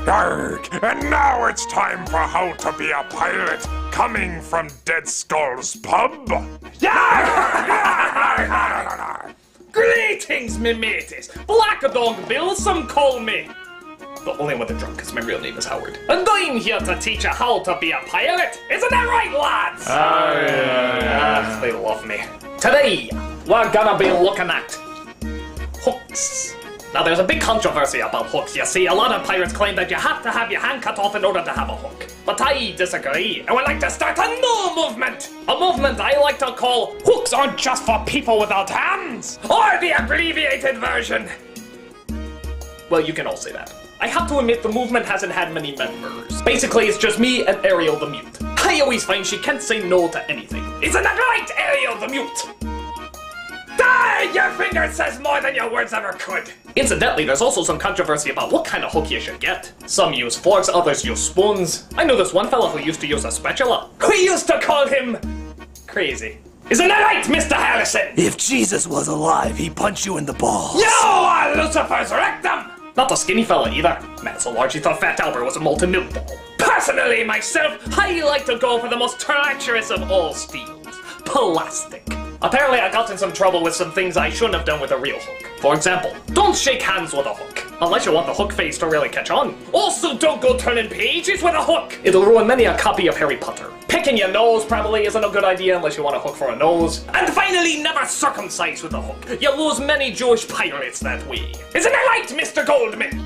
Arg! And now it's time for How to Be a Pirate, coming from Dead Skull's pub. Greetings, me mateys. Black Dog Bill, some call me. But only when they're drunk, because my real name is Howard. And I'm here to teach you how to be a pirate. Isn't that right, lads? Yeah. They love me. Today, we're gonna be looking at hooks. Now, there's a big controversy about hooks, you see. A lot of pirates claim that you have to have your hand cut off in order to have a hook. But I disagree, and would like to start a new movement. A movement I like to call Hooks Aren't Just for People Without Hands. Or the abbreviated version. Well, you can all say that. I have to admit the movement hasn't had many members. Basically, it's just me and Ariel the Mute. I always find she can't say no to anything. Isn't that right, Ariel the Mute? Your finger says more than your words ever could. Incidentally, there's also some controversy about what kind of hook you should get. Some use forks, others use spoons. I know this one fella who used to use a spatula. We used to call him crazy. Isn't that right, Mr. Harrison? If Jesus was alive, he'd punch you in the balls. You are Lucifer's rectum! Not the skinny fella either. Man so large he thought Fat Albert was a molten milk ball. Personally, myself, I like to go for the most treacherous of all steels. Plastic. Apparently I got in some trouble with some things I shouldn't have done with a real hook. For example, don't shake hands with a hook, unless you want the hook face to really catch on. Also, don't go turning pages with a hook. It'll ruin many a copy of Harry Potter. Picking your nose probably isn't a good idea unless you want a hook for a nose. And finally, never circumcise with a hook. You lose many Jewish pirates that way. Isn't it right, Mr. Goldman?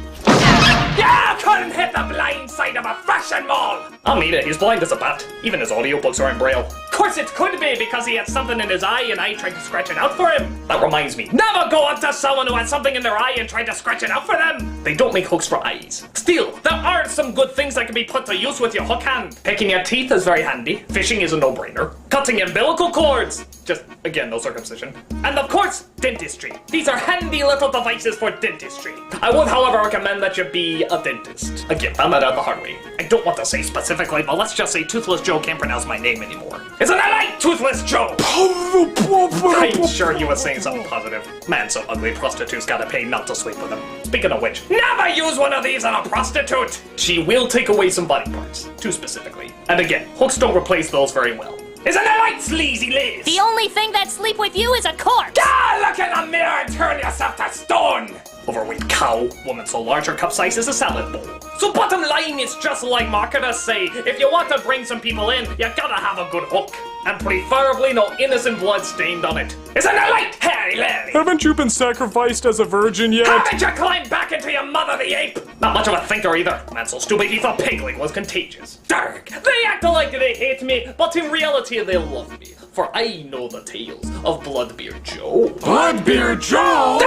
You couldn't hit the blind side of a fashion mall! I'll meet it, he's blind as a bat. Even his audiobooks are in braille. Of course it could be because he had something in his eye and I tried to scratch it out for him. That reminds me, never go up to someone who has something in their eye and try to scratch it out for them. They don't make hooks for eyes. Still, there are some good things that can be put to use with your hook hand. Picking your teeth is very handy. Fishing is a no-brainer. Cutting umbilical cords. Just, again, no circumcision. And of course, dentistry. These are handy little devices for dentistry. I would, however, recommend that you be a dentist. Again, found that out the hard way. I don't want to say specifically, but let's just say Toothless Joe can't pronounce my name anymore. Isn't that right, Toothless Joe? I'm sure he was saying something positive. Man so ugly, prostitutes gotta pay not to sleep with him. Speaking of which, never use one of these on a prostitute! She will take away some body parts, too specifically. And again, hooks don't replace those very well. Isn't that right, Sleazy Liz? The only thing that sleep with you is a corpse! Look in the mirror and turn yourself to stone! Overweight cow, woman so large her cup size is a salad bowl. So bottom line, it's just like marketers say, if you want to bring some people in, you gotta have a good hook. And preferably no innocent blood stained on it. Isn't that right, Harry Larry? Haven't you been sacrificed as a virgin yet? Haven't you climbed back into your mother the ape? Not much of a thinker either. Man so stupid he thought Pigling was contagious. Dark. They act like they hate me, but in reality they love me. For I know the tales of Bloodbeard Joe. Bloodbeard Joe?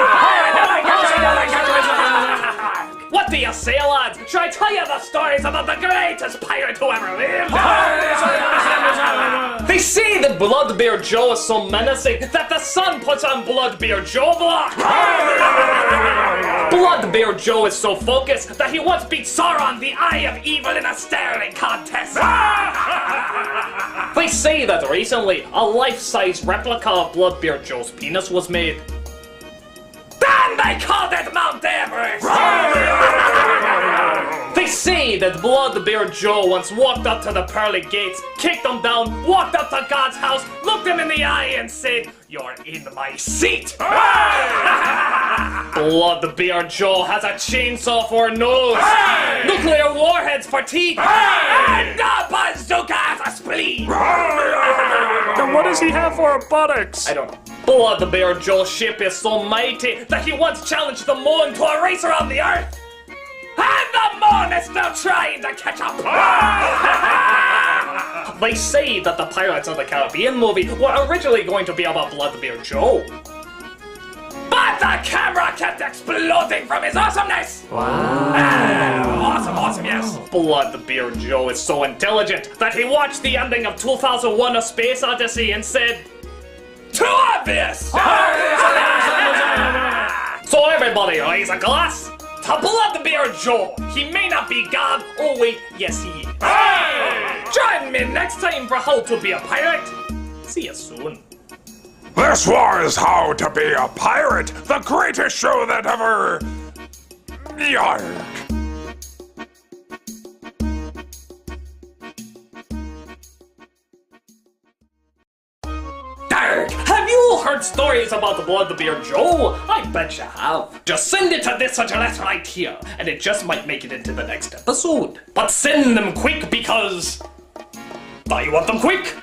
What do you say, lads? Should I tell you the stories about the greatest pirate who ever lived? They say that Bloodbeard Joe is so menacing that the sun puts on Bloodbeard Joe block. Bloodbeard Joe is so focused that he once beat Sauron, the Eye of Evil, in a staring contest. They say that recently a life-size replica of Bloodbeard Joe's penis was made. Then they called it Mount Everest! They say that Bloodbeard Joe once walked up to the pearly gates, kicked them down, walked up to God's house, looked him in the eye and said, "You're in my seat!" Bloodbeard Joe has a chainsaw for a nose, nuclear warheads for teeth, and a bazooka as a spleen! Then what does he have for a buttocks? I don't know. Bloodbeard Joe's ship is so mighty that he once challenged the moon to a race around the earth. And the moon is still trying to catch up. They say that the Pirates of the Caribbean movie were originally going to be about Bloodbeard Joe. But the camera kept exploding from his awesomeness! Wow. Awesome, yes. Bloodbeard Joe is so intelligent that he watched the ending of 2001: A Space Odyssey and said, "Too obvious!" So everybody raise a glass to Bloodbeard Joe. He may not be God. Oh wait, yes he is. Join me next time for How to Be a Pirate. See you soon. This was How to Be a Pirate, the greatest show that ever... Yarg. heard stories about the Blood-the-Beer Joe? I bet you have. Just send it to this address right here, and it just might make it into the next episode. But send them quick because... you want them quick?